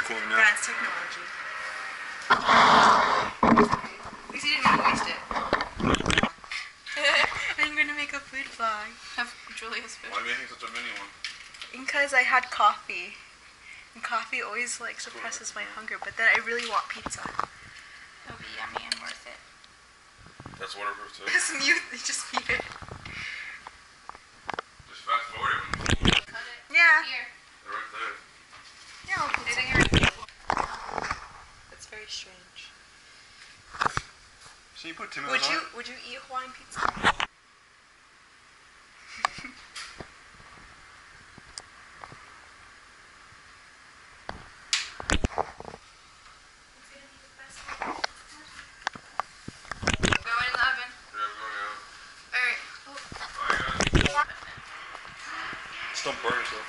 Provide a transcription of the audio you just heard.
corn now. Advanced technology. At least you didn't even waste it. I'm gonna make a food vlog. Have Julia's food. Why are you making such a mini one? Because I had coffee. And coffee always like suppresses my hunger, but then I really want pizza. It'll be yummy and worth it. That's waterproof too. Just mute it. Just fast forward it. Cut it. Yeah. Here. They're right there. Yeah, I'll pizza. That's very strange. So you put tomatoes on it? Would you eat Hawaiian pizza? Just don't burn yourself.